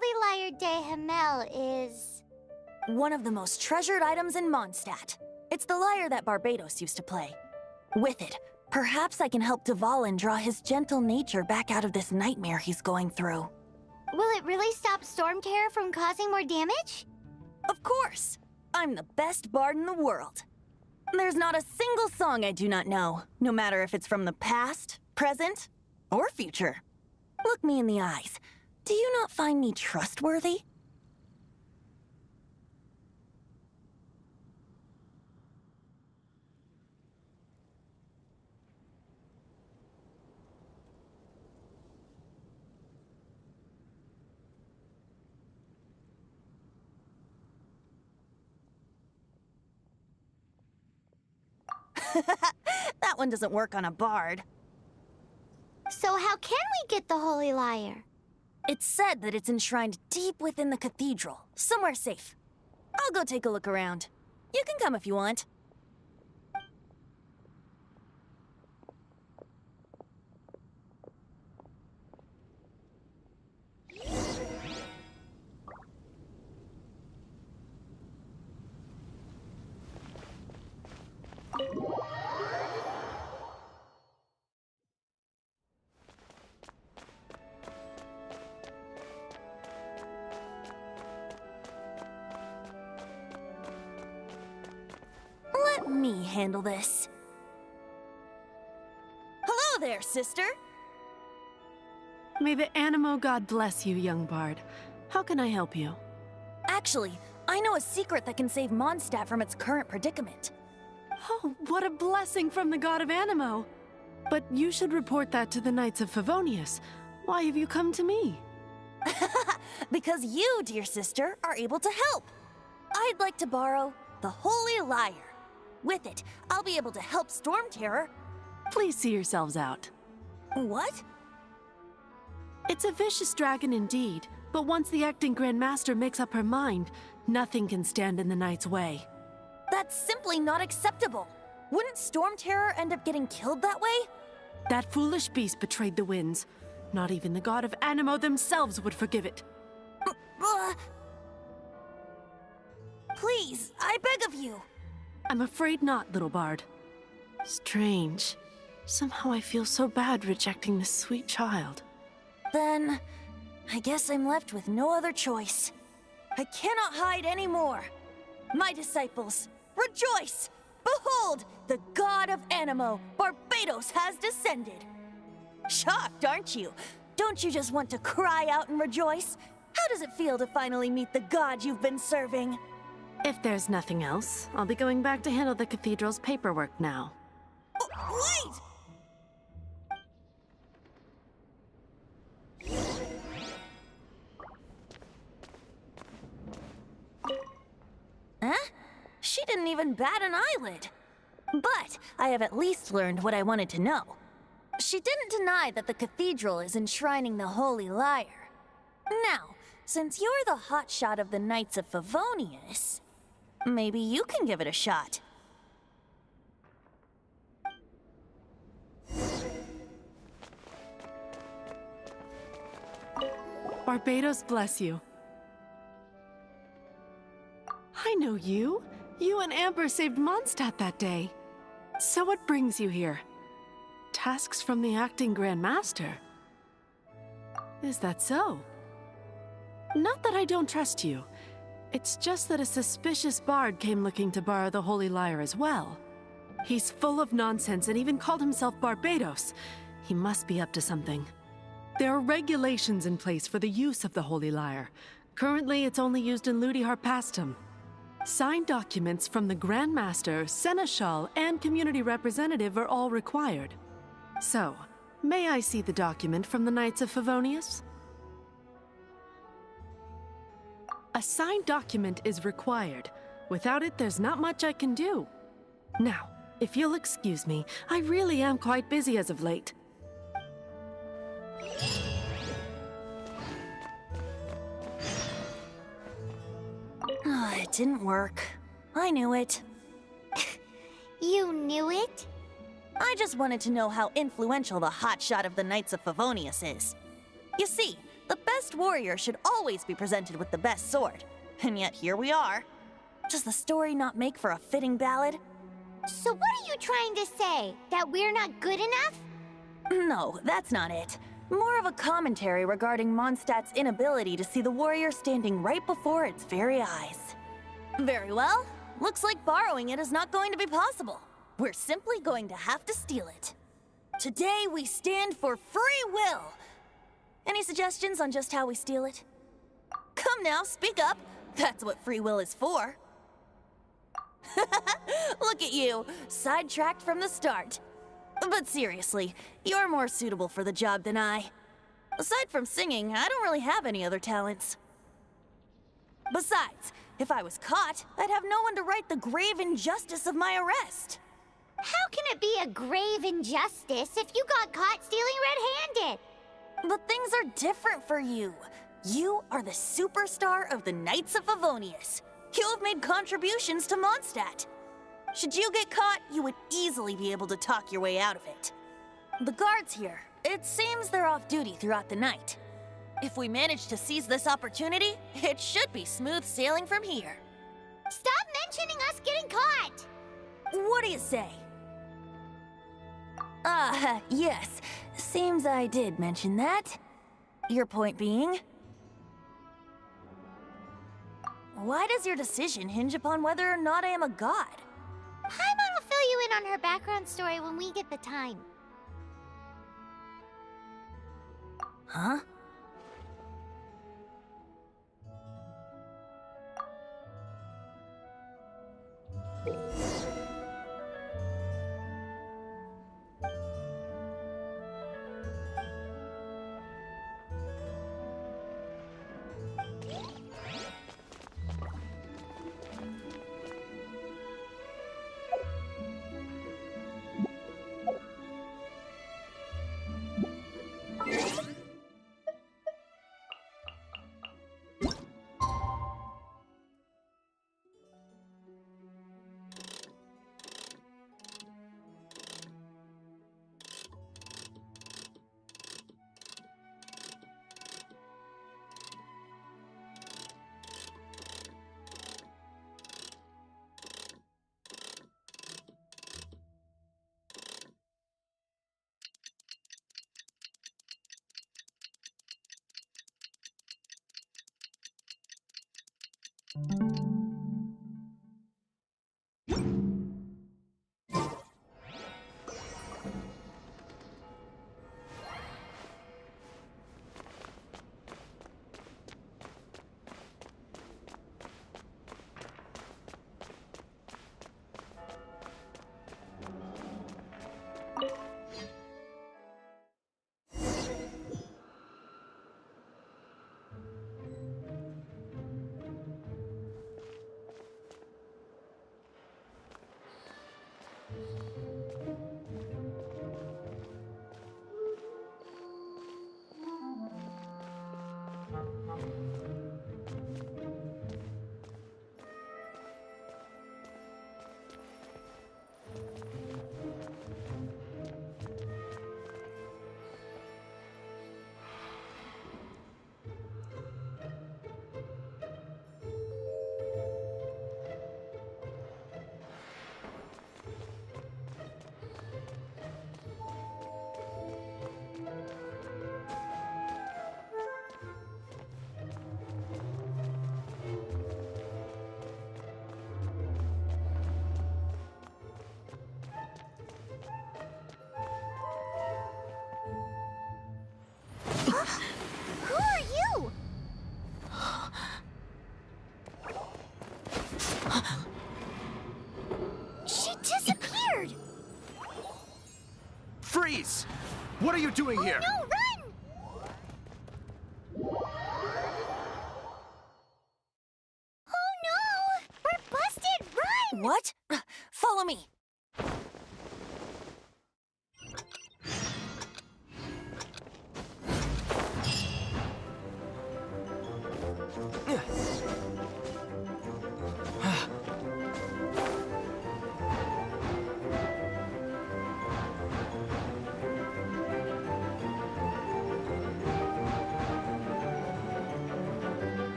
Holy Lyre de Himmel is... one of the most treasured items in Mondstadt. It's the lyre that Barbados used to play. With it, perhaps I can help Dvalin draw his gentle nature back out of this nightmare he's going through. Will it really stop Storm Terror from causing more damage? Of course! I'm the best bard in the world. There's not a single song I do not know, no matter if it's from the past, present, or future. Look me in the eyes. Do you not find me trustworthy? That one doesn't work on a bard. So how can we get the Holy Lyre? It's said that it's enshrined deep within the cathedral, somewhere safe. I'll go take a look around. You can come if you want. Let me handle this. Hello there, sister! May the Animo God bless you, young bard. How can I help you? Actually, I know a secret that can save Mondstadt from its current predicament. Oh, what a blessing from the god of Animo! But you should report that to the Knights of Favonius. Why have you come to me? Because you, dear sister, are able to help. I'd like to borrow the Holy Lyre. With it, I'll be able to help Storm Terror. Please see yourselves out. What? It's a vicious dragon indeed, but once the acting Grand Master makes up her mind, nothing can stand in the Knight's way. That's simply not acceptable. Wouldn't Storm Terror end up getting killed that way? That foolish beast betrayed the winds. Not even the god of Animo themselves would forgive it. Please, I beg of you. I'm afraid not, little bard. Strange. Somehow I feel so bad rejecting this sweet child. Then, I guess I'm left with no other choice. I cannot hide anymore. My disciples, rejoice! Behold, the god of Animo, Barbados, has descended. Shocked, aren't you? Don't you just want to cry out and rejoice? How does it feel to finally meet the god you've been serving? If there's nothing else, I'll be going back to handle the cathedral's paperwork now. Oh, wait! Huh? She didn't even bat an eyelid. But I have at least learned what I wanted to know. She didn't deny that the cathedral is enshrining the Holy Lyre. Now, since you're the hotshot of the Knights of Favonius, maybe you can give it a shot. Barbados bless you. I know you. You and Amber saved Mondstadt that day. So what brings you here? Tasks from the acting Grand Master? Is that so? Not that I don't trust you. It's just that a suspicious bard came looking to borrow the Holy Lyre as well. He's full of nonsense and even called himself Barbados. He must be up to something. There are regulations in place for the use of the Holy Lyre. Currently, it's only used in Ludi Harpastum. Signed documents from the Grand Master, Seneschal, and Community Representative are all required. So, may I see the document from the Knights of Favonius? A signed document is required. Without it, there's not much I can do. Now, if you'll excuse me, I really am quite busy as of late. It didn't work. I knew it. You knew it? I just wanted to know how influential the hotshot of the Knights of Favonius is. You see, The best warrior should always be presented with the best sword. And yet here we are. Does the story not make for a fitting ballad? So what are you trying to say? That we're not good enough? No, that's not it. More of a commentary regarding Mondstadt's inability to see the warrior standing right before its very eyes. Very well. Looks like borrowing it is not going to be possible. We're simply going to have to steal it. Today we stand for free will. Any suggestions on just how we steal it? Come now, speak up. That's what free will is for. Look at you, sidetracked from the start. But seriously, you're more suitable for the job than I. Aside from singing, I don't really have any other talents. Besides, if I was caught, I'd have no one to right the grave injustice of my arrest. How can it be a grave injustice if you got caught stealing red-handed? But things are different for you. You are the superstar of the Knights of Favonius. You have made contributions to Mondstadt. Should you get caught, you would easily be able to talk your way out of it. The guards here, it seems they're off duty throughout the night. If we manage to seize this opportunity, it should be smooth sailing from here. Stop mentioning us getting caught! What do you say? Yes. Seems I did mention that. Your point being? Why does your decision hinge upon whether or not I am a god? Paimon will fill you in on her background story when we get the time. Huh? Who are you? She disappeared! Freeze! What are you doing here? No, run! Oh no! We're busted! Run! What? Follow me.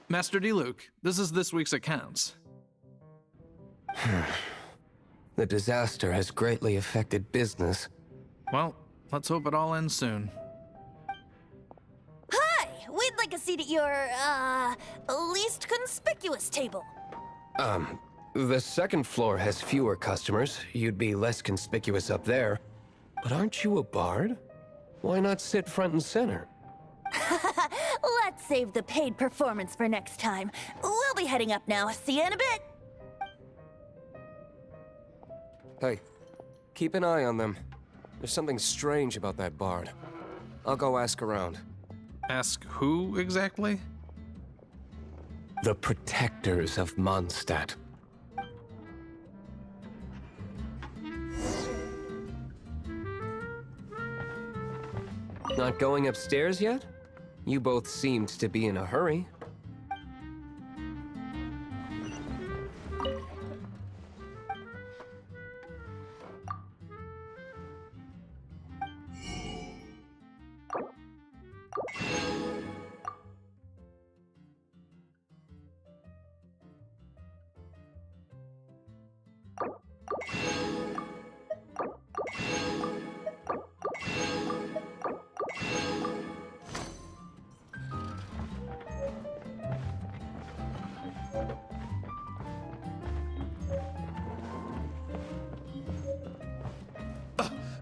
Master Diluc, this is this week's accounts. The disaster has greatly affected business. Well, let's hope it all ends soon. Hi! We'd like a seat at your, least conspicuous table. The second floor has fewer customers. You'd be less conspicuous up there. But aren't you a bard? Why not sit front and center? Let's save the paid performance for next time. We'll be heading up now. See you in a bit. Hey, keep an eye on them. There's something strange about that bard. I'll go ask around. Ask who exactly? The protectors of Mondstadt. Not going upstairs yet? You both seemed to be in a hurry.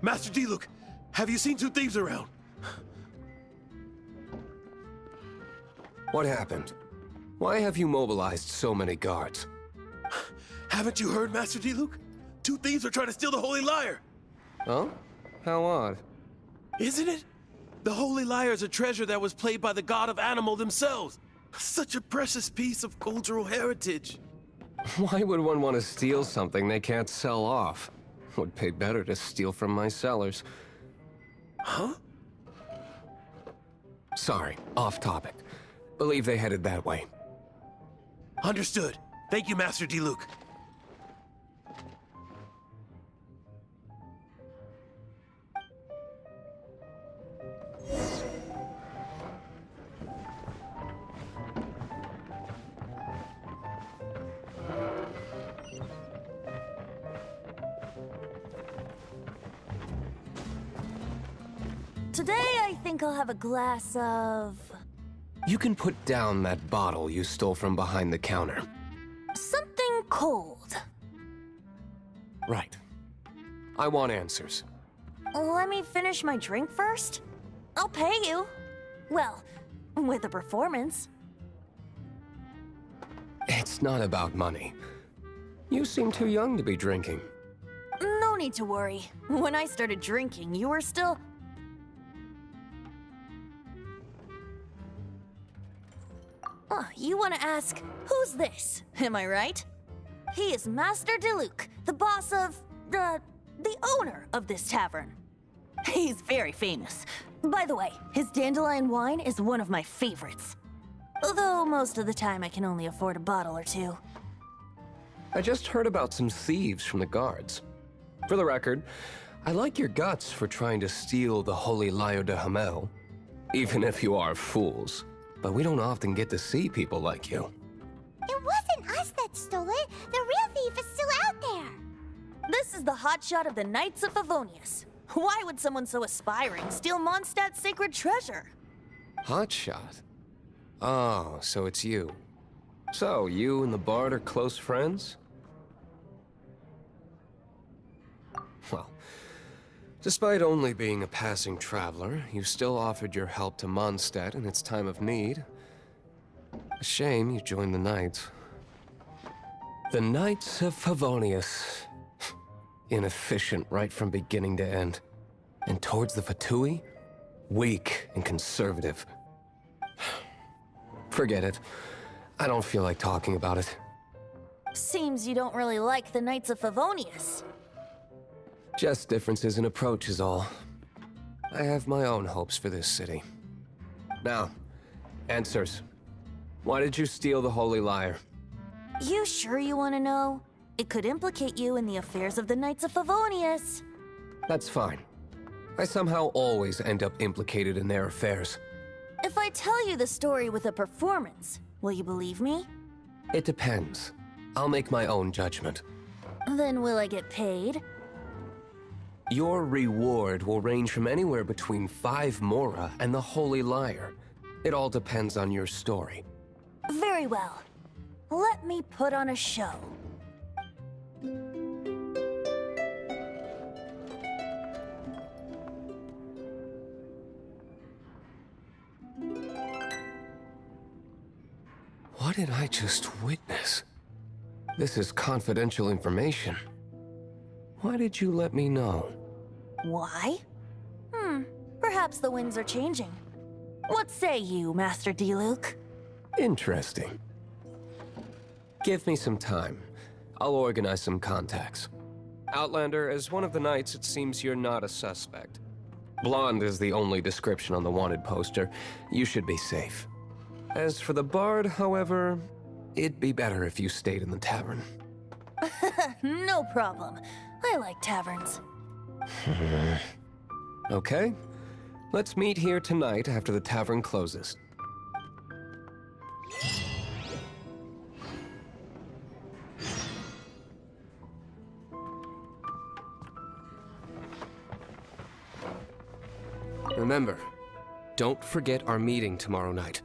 Master Diluc, have you seen two thieves around? What happened? Why have you mobilized so many guards? Haven't you heard, Master Diluc? Two thieves are trying to steal the Holy Lyre. Oh? How odd. Isn't it? The Holy Lyre is a treasure that was played by the god of animal themselves. Such a precious piece of cultural heritage. Why would one want to steal something they can't sell off? Would pay better to steal from my sellers. Huh? Sorry, off topic. Believe they headed that way. Understood. Thank you, Master Diluc. Today, I think I'll have a glass of... You can put down that bottle you stole from behind the counter. something cold. Right. I want answers. Let me finish my drink first. I'll pay you. Well, with a performance. It's not about money. You seem too young to be drinking. No need to worry. When I started drinking, you were still... Oh, you want to ask, who's this? Am I right? He is Master Diluc, the boss of... the owner of this tavern. He's very famous. By the way, his dandelion wine is one of my favorites. Although most of the time I can only afford a bottle or two. I just heard about some thieves from the guards. For the record, I like your guts for trying to steal the Holy Lyre de Hamel. Even if you are fools. But we don't often get to see people like you. It wasn't us that stole it. The real thief is still out there. This is the hotshot of the Knights of Favonius. Why would someone so aspiring steal Mondstadt's sacred treasure? Hotshot? Oh, so it's you. So, you and the Bard are close friends? Well, despite only being a passing traveler, you still offered your help to Mondstadt in its time of need. A shame you joined the Knights. The Knights of Favonius. Inefficient right from beginning to end. And towards the Fatui, weak and conservative. Forget it. I don't feel like talking about it. Seems you don't really like the Knights of Favonius. Just differences in approach is all. I have my own hopes for this city. Now, answers. Why did you steal the Holy Lyre? You sure you want to know? It could implicate you in the affairs of the Knights of Favonius. That's fine. I somehow always end up implicated in their affairs. If I tell you the story with a performance, Will you believe me? It depends. I'll make my own judgment. Then will I get paid? Your reward will range from anywhere between 5 Mora and the Holy Liar. It all depends on your story. Very well. Let me put on a show. What did I just witness? This is confidential information. Why did you let me know? Why? Perhaps the winds are changing. What say you, Master Diluc? Interesting. Give me some time. I'll organize some contacts. Outlander, as one of the knights, it seems you're not a suspect. Blonde is the only description on the wanted poster. You should be safe. As for the bard, however, it'd be better if you stayed in the tavern. No problem. I like taverns. Okay. Let's meet here tonight after the tavern closes. Remember, don't forget our meeting tomorrow night.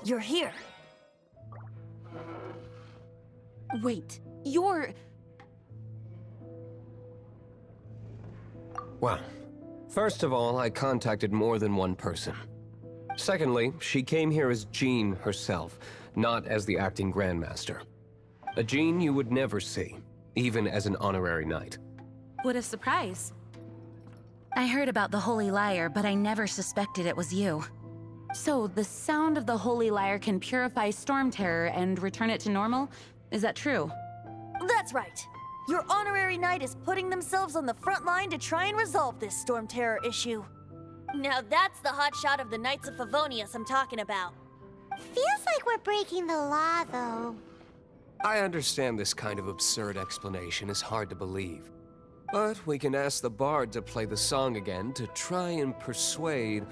You're here. Wait, you're... Well, first of all, I contacted more than one person. Secondly, she came here as Jean herself, not as the acting Grandmaster. A Jean you would never see, even as an honorary knight. What a surprise. I heard about the Holy Liar, but I never suspected it was you. So, the sound of the Holy Liar can purify Storm Terror and return it to normal? Is that true? That's right. Your honorary knight is putting themselves on the front line to try and resolve this Storm Terror issue. Now that's the hotshot of the Knights of Favonius I'm talking about. Feels like we're breaking the law, though. I understand this kind of absurd explanation is hard to believe. But we can ask the bard to play the song again to try and persuade...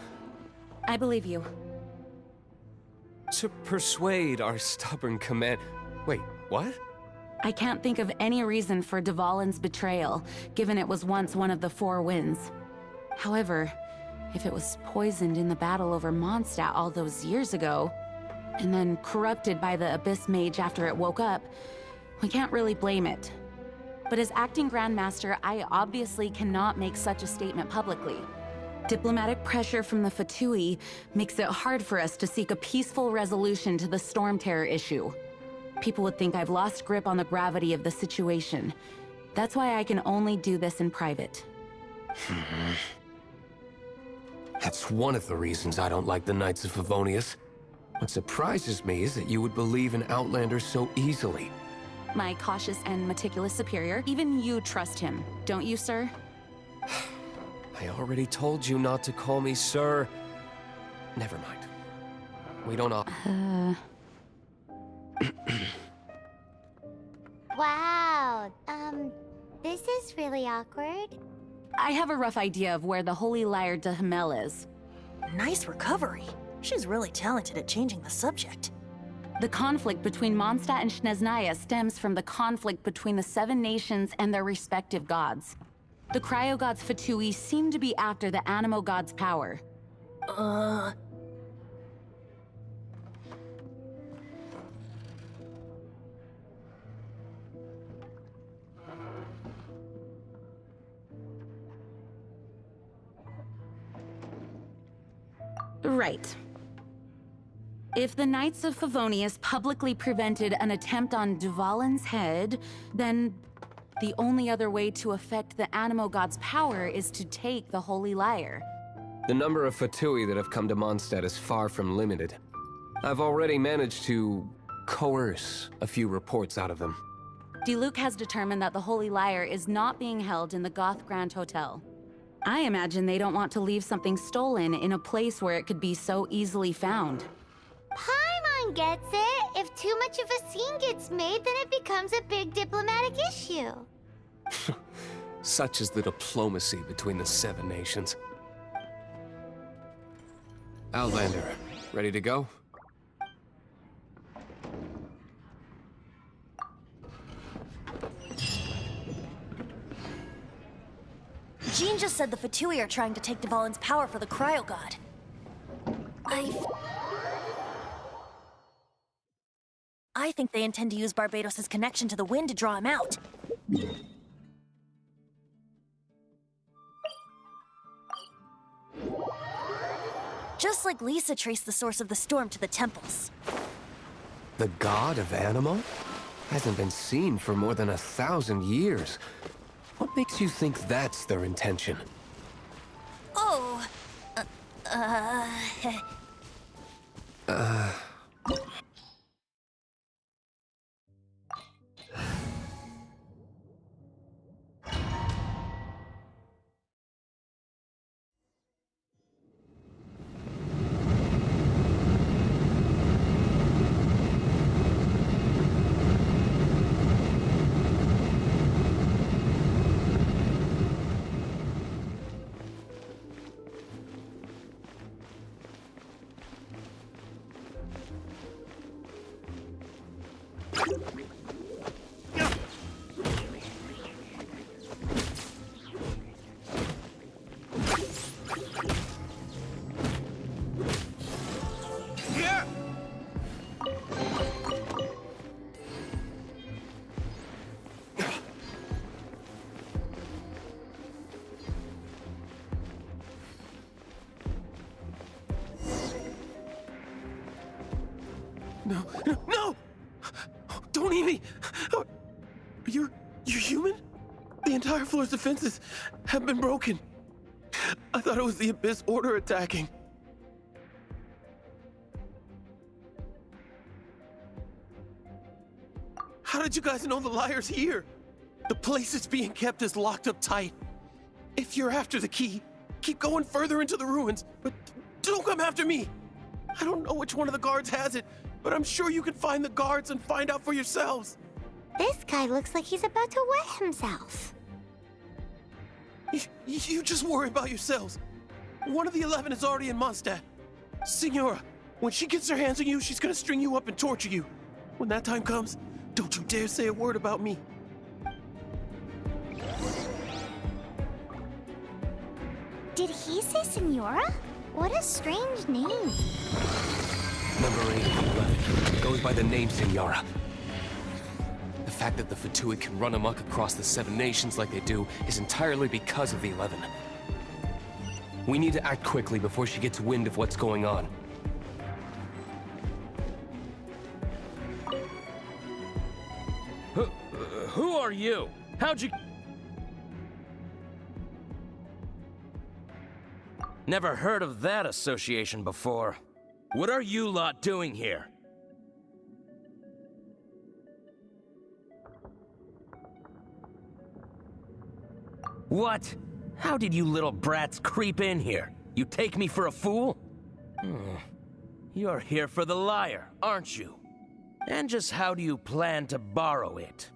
I believe you. To persuade our stubborn command... Wait, what? I can't think of any reason for Dvalin's betrayal, given it was once one of the Four Winds. However, If it was poisoned in the battle over Mondstadt all those years ago, and then corrupted by the Abyss Mage after it woke up, we can't really blame it. But as acting Grandmaster, I obviously cannot make such a statement publicly. Diplomatic pressure from the Fatui makes it hard for us to seek a peaceful resolution to the Storm Terror issue. People would think I've lost grip on the gravity of the situation. That's why I can only do this in private. That's one of the reasons I don't like the Knights of Favonius. What surprises me is that you would believe in Outlanders so easily. My cautious and meticulous superior, even you trust him, don't you, sir? I already told you not to call me sir. Never mind. We don't all... Wow, this is really awkward. I have a rough idea of where the Holy Lyre de Himmel is. Nice recovery. She's really talented at changing the subject. The conflict between Mondstadt and Snezhnaya stems from the conflict between the 7 nations and their respective gods. The cryo-gods Fatui seem to be after the Animo god's power. Right. If the Knights of Favonius publicly prevented an attempt on Dvalin's head, then the only other way to affect the Animo god's power is to take the Holy Lyre. The number of Fatui that have come to Mondstadt is far from limited. I've already managed to coerce a few reports out of them. Diluc has determined that the Holy Lyre is not being held in the Goth Grand Hotel. I imagine they don't want to leave something stolen in a place where it could be so easily found. Paimon gets it. If too much of a scene gets made, then it becomes a big diplomatic issue. Such is the diplomacy between the 7 nations. Outlander, ready to go? Jean just said the Fatui are trying to take Dvalin's power for the Cryo God. I think they intend to use Barbados' connection to the wind to draw him out. Just like Lisa traced the source of the storm to the temples. The god of Animo? Hasn't been seen for more than 1,000 years. What makes you think that's their intention? Oh... No, no, no! Don't eat me! You're human? The entire floor's defenses have been broken. I thought it was the Abyss Order attacking. How did you guys know the Lyre's here? The place it's being kept is locked up tight. If you're after the key, keep going further into the ruins, but don't come after me. I don't know which one of the guards has it, but I'm sure you can find the guards and find out for yourselves. This guy looks like he's about to wet himself. You just worry about yourselves. One of the 11 is already in Mondstadt. Signora, when she gets her hands on you, she's gonna string you up and torture you. When that time comes, don't you dare say a word about me. Did Did he say Senora? What a strange name. Number 8 of 11 goes by the name Senora. The fact that the Fatui can run amok across the 7 nations like they do is entirely because of the 11. We need to act quickly before she gets wind of what's going on. Who are you? How'd you... Never heard of that association before. What are you lot doing here? What? How did you little brats creep in here? You take me for a fool? You're here for the lyre, aren't you? And just how do you plan to borrow it?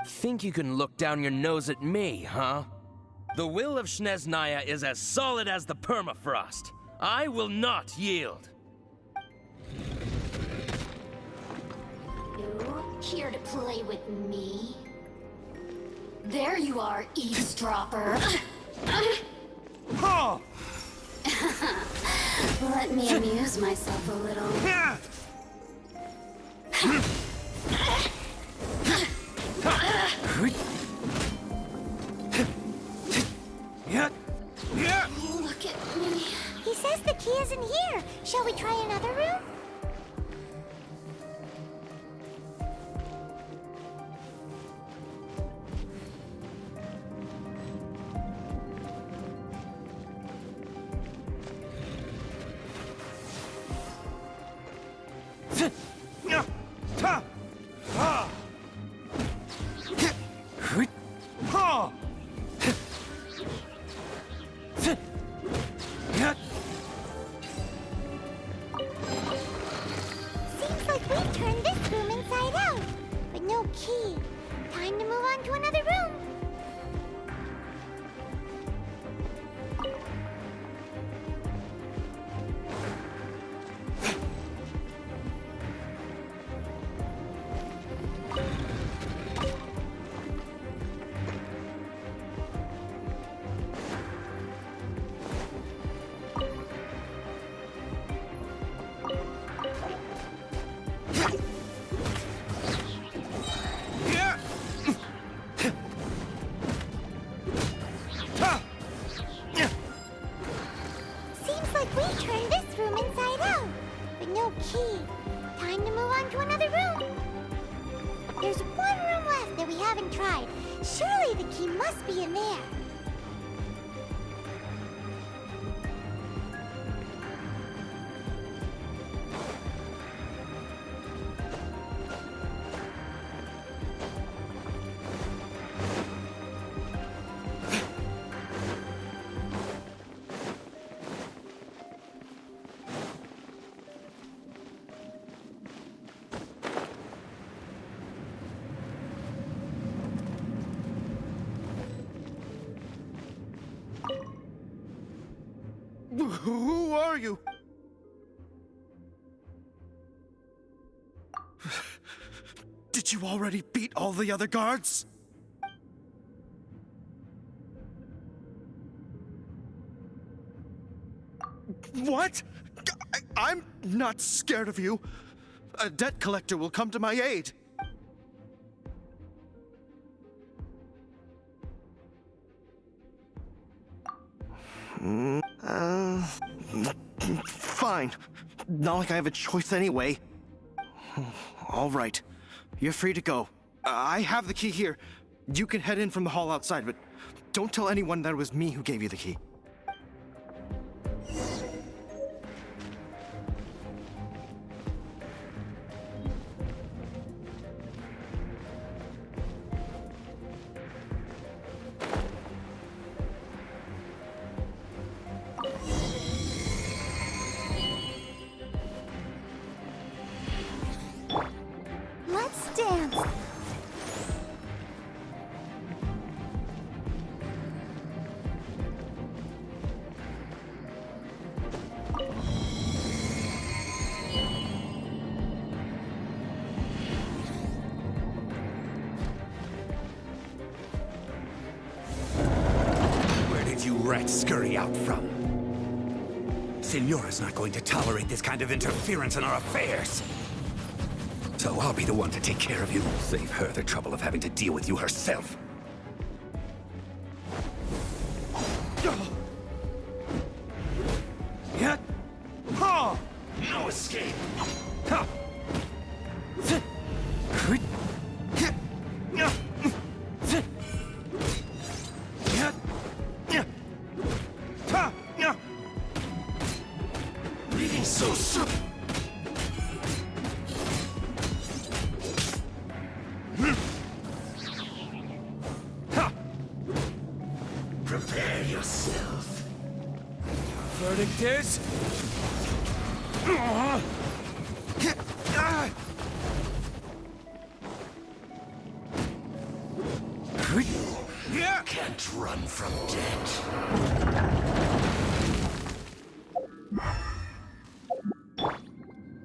Think you can look down your nose at me, huh? The will of Snezhnaya is as solid as the permafrost. I will not yield. You here to play with me? There you are, eavesdropper. Let me amuse myself a little. Look at me. He says the key isn't here. Shall we try another room? Seems like we've turned this room inside out, but no key. Time to move on to another room. Seems like we turned this room inside out, but no key. Time to move on to another room. There's one room left that we haven't tried. Surely the key must be in there. Who are you? Did you already beat all the other guards? What? I'm not scared of you. A debt collector will come to my aid. Fine. Not like I have a choice anyway. All right. You're free to go. I have the key here. You can head in from the hall outside, but don't tell anyone that it was me who gave you the key. Let's dance. rats scurry out from. Signora's not going to tolerate this kind of interference in our affairs. So I'll be the one to take care of you. Save her the trouble of having to deal with you herself. No escape. Leaving so soon. Prepare yourself. Verdict is... You can't run from death.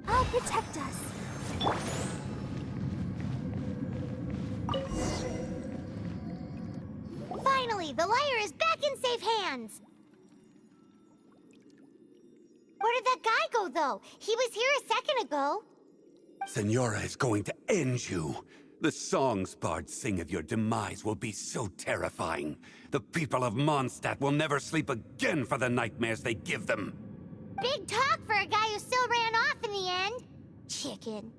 I'll protect us. Finally, the liar is back in safe hands. Where did that guy go, though? He was here a second ago. Signora is going to end you. The songs bards sing of your demise will be so terrifying. The people of Mondstadt will never sleep again for the nightmares they give them. Big talk for a guy who still ran off in the end. Chicken.